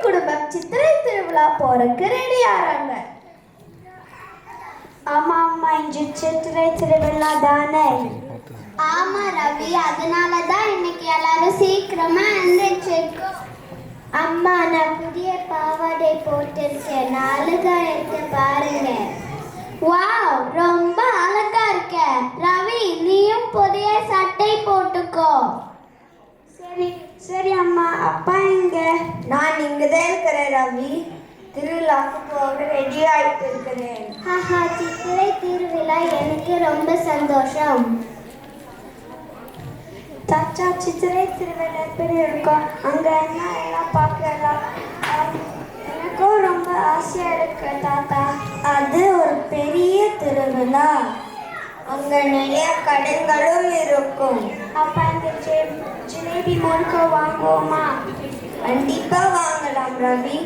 குடும்பம் சித்திரை திருவிழா போறதுக்கு ரெடி ஆறாங்க. ஆமா அம்மா, இன்று சித்திரை திருவிழா தானே? ஆமா ரவி, அதனாலதான் இன்னைக்கு எல்லாரும் சீக்கிரமா எழுந்திரிச்சிருக்கோம். அம்மா, நான் புதிய பாவாடை போட்டிருக்கேன், அழகா இருக்கு பாருங்க. வாவ், ரொம்ப அழகா இருக்க. ரவி, நீயும் புதிய சட்டை போட்டுக்கோ. சரி சரி அம்மா. அப்பா எங்க? நான் இங்கதான் இருக்கிறேன் ரவி. திருவிழாக்கு போக ரெடி ஆயிட்டு இருக்கிறேன். ஹஹா, சித்திரை திருவிழா எனக்கு ரொம்ப சந்தோஷம். தாத்தா, சித்திரை திருவிழா எப்படி இருக்கும்? அங்க என்ன எல்லாம் பார்க்கலாம்? எனக்கும் ரொம்ப ஆசையா இருக்கு தாத்தா. அது ஒரு பெரிய திருவிழா. அங்க நிறைய கடைகளும் இருக்கும். அப்பா, இந்த ஜிலேபி முறுக்கு வாங்குவோமா? கண்டிப்பா வாங்கலாம் ரவி.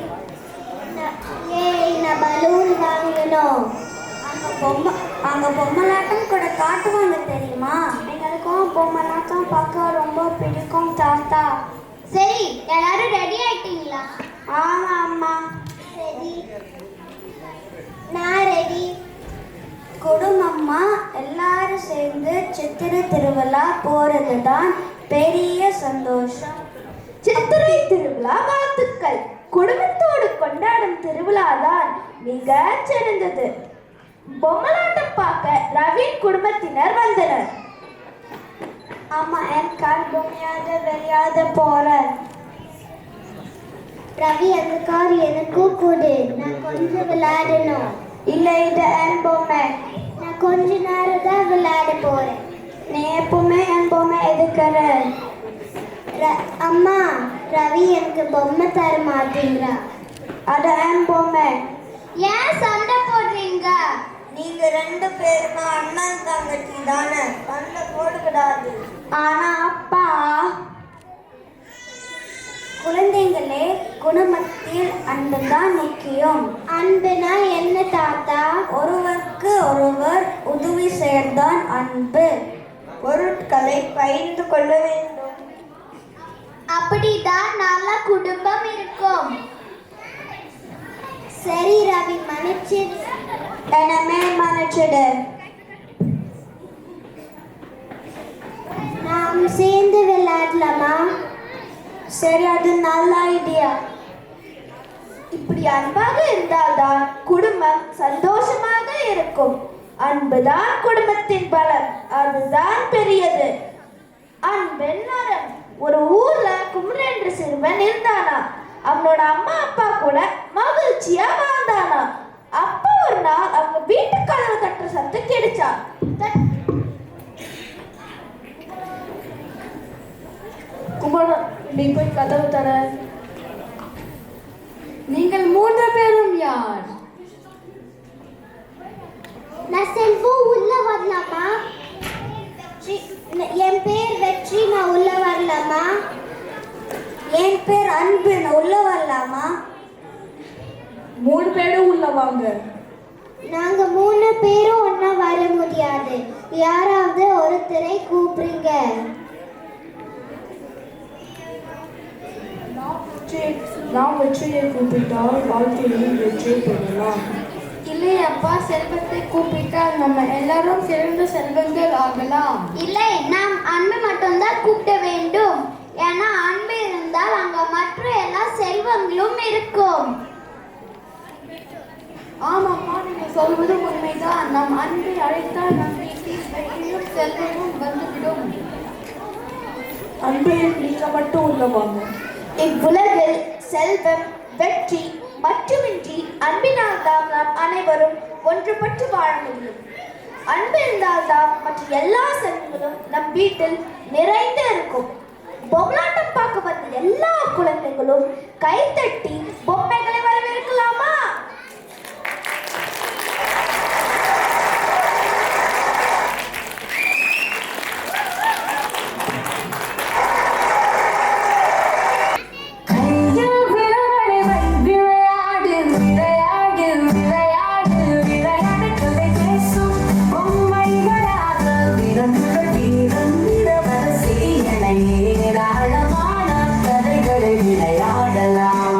நான் பலூன் வாங்கணும். அங்க பொம்மலாட்டம் கூட காட்டுவாங்க தெரியுமா? எங்களுக்கும் பொம்மலாட்டம் பார்க்க ரொம்ப பிடிக்கும் தாத்தா. சரி, எல்லாரும் ரெடி ஆயிட்டீங்களா? ஆமா அம்மா. சரி, நான் ரெடி. குடும்பம்மா எல்லாரும் சேர்ந்து சித்திரை திருவிழா போறது தான் பெரிய சந்தோஷம். சித்திரை திருவிழா வாழ்த்துக்கள். குடும்பத்தோடு கொண்டாடும் திருவிழாதான் மிக சிறந்தது. பொம்மலாட்டம் பார்க்க ரவின் குடும்பத்தினர் வந்தனர். ஆமா, என் கால் பொம்மையாக விளையாட போறேன். ரவி, அந்த கார் எனக்கும் கொடு, நான் கொஞ்சம் விளையாடணும். இல்ல, இது என் பொம்மை. நான் கொஞ்ச நேரம் தான் விளையாட போறேன். நீ எப்பவுமே என் பொம்மை எடுக்கிற. அம்மா, ரவி எனக்கு பொம்மை தர மாட்டீங்களா? அது என் பொம்மை. ஏன் சண்டை போடுறீங்க? நீங்க ரெண்டு பேருமே அண்ணன் தங்கச்சி தானே, சண்டை போடக்கூடாது. ஆனா அப்பா, குழந்தைகளே, குடும்பத்தில் அன்புதான் முக்கியம். அன்புனா என்ன தாத்தா? ஒருவருக்கு ஒருவர் உதவி செய்யத்தான் அன்பு. பொருட்களை பகிர்ந்து கொள்ள வேண்டும். அப்படிதான் நல்ல குடும்பம் இருக்கும். சரி ரவி, மன்னிச்சிடு. என்னமே மன்னிச்சிடு. நாம் சேர்ந்து விளையாடலாமா? சரி, அது நல்ல ஐடியா. இப்படி அன்பாக இருந்தால்தான் குடும்பம் சந்தோஷமாக இருக்கும். அன்புதான் குடும்பத்தின் பலம், அதுதான் பெரியது. அன்பின் மரம். ஒரு ஊர்ல குமரன் என்ற சிறுவன் இருந்தானா. அவனோட அம்மா அப்பா கூட மகிழ்ச்சியா வாழ்ந்தானா. அப்ப ஒரு நாள் அவங்க வீட்டு கதவு தட்டுற சத்தம் கிடைச்சான். குமரன், நீ போய் கதவு தர. நீங்கள் 3 பேரும் யார்? நான் செல்வம், உள்ள வரலாமா? என் பேர் வெற்றி, நான் உள்ள வரலாமா? என் பேர் அன்பு, நான் உள்ள வரலாமா? 3 பேரும் உள்ள வாங்க. நாங்க 3 பேரும் ஒன்னா வர முடியாது. யாராவது ஒருத்தரை கூப்பிடுங்க. நாம் வெற்றியை கூப்பிட்டால் வாழ்க்கையில் வெற்றி பெறலாம். இல்லையப்பா, செல்வத்தை கூப்பிட்டால் நம்ம எல்லாரும் சிறந்த செல்வங்கள் ஆகலாம். இல்லை, நாம் அன்பு மட்டும்தான் கூப்பிட வேண்டும். ஏன்னா அன்பு இருந்தால் அங்க மற்ற எல்லா செல்வங்களும் இருக்கும். ஆமாம்மா, நீங்க சொல்வது உண்மைதான். நம் அன்பை அழைத்தால் நம் வீட்டில் வெற்றியும் செல்வமும் வந்துவிடும். அன்பையில் நீங்க மட்டும் உள்ளவாங்க. இவ்வுலகில் செல்வம், வெற்றி மட்டுமின்றி அன்பினால் தான் நாம் அனைவரும் ஒன்றுபட்டு வாழ முடியும். அன்பு இருந்தால்தான் மற்ற எல்லா செல்வங்களும் நம் வீட்டில் நிறைந்து இருக்கும். பொம்மலாட்டம் பார்க்க வந்த எல்லா குழந்தைகளும் கைத்தட்டி பொம்மைகளை வரவேற்கலாமா? ஆழமான கதைகளை விளையாடலாம்.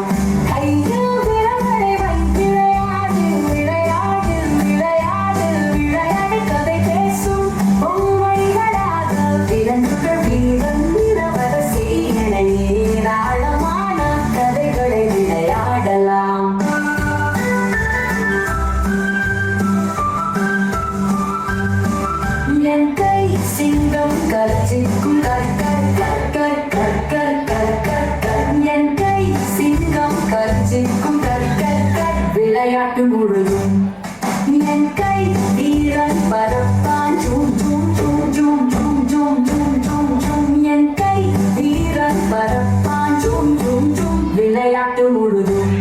விளையாட்டு முழுதும் என் கை வீரன் பரப்பான் ஜூம் ஜூம் ஜூம் ஜூம் ஜூம் ஜூம் ஜூம் ஜூம் ஜூம் என் கை வீரன் பரப்பான் ஜூம் ஜூம் ஜூம் விளையாட்டு முழுதும்